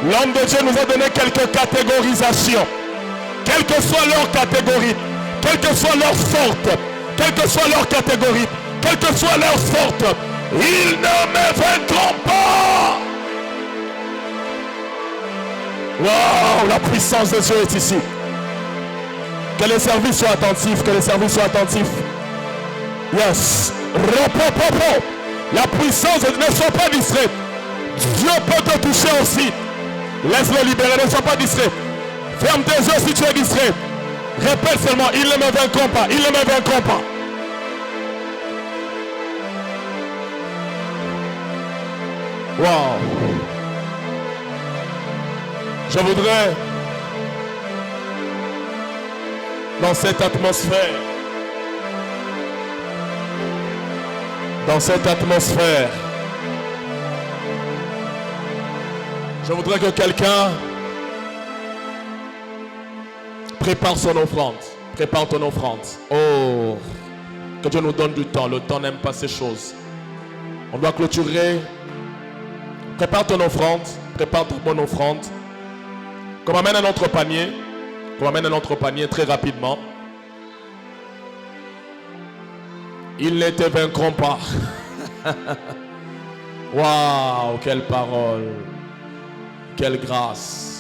L'homme de Dieu nous a donné quelques catégorisations. Quelle que soit leur catégorie, quelle que soit leur sorte, quelle que soit leur catégorie, quelle que soit leur sorte, ils ne me vaincront pas. Waouh, la puissance de Dieu est ici. Que les services soient attentifs, que les services soient attentifs. Yes. La puissance, ne sois pas distrait. Dieu peut te toucher aussi. Laisse-le libérer, ne sois pas distrait. Ferme tes yeux si tu es distrait. Répète seulement, ils ne me vaincront pas, ils ne me vaincront pas. Wow. Je voudrais, dans cette atmosphère, je voudrais que quelqu'un prépare son offrande. Prépare ton offrande. Oh, que Dieu nous donne du temps. Le temps n'aime pas ces choses. On doit clôturer. Prépare ton offrande. Prépare ta bonne offrande. Qu'on amène un autre panier. Qu'on amène un autre panier très rapidement. Ils ne te vaincront pas. Waouh, quelle parole. Quelle grâce.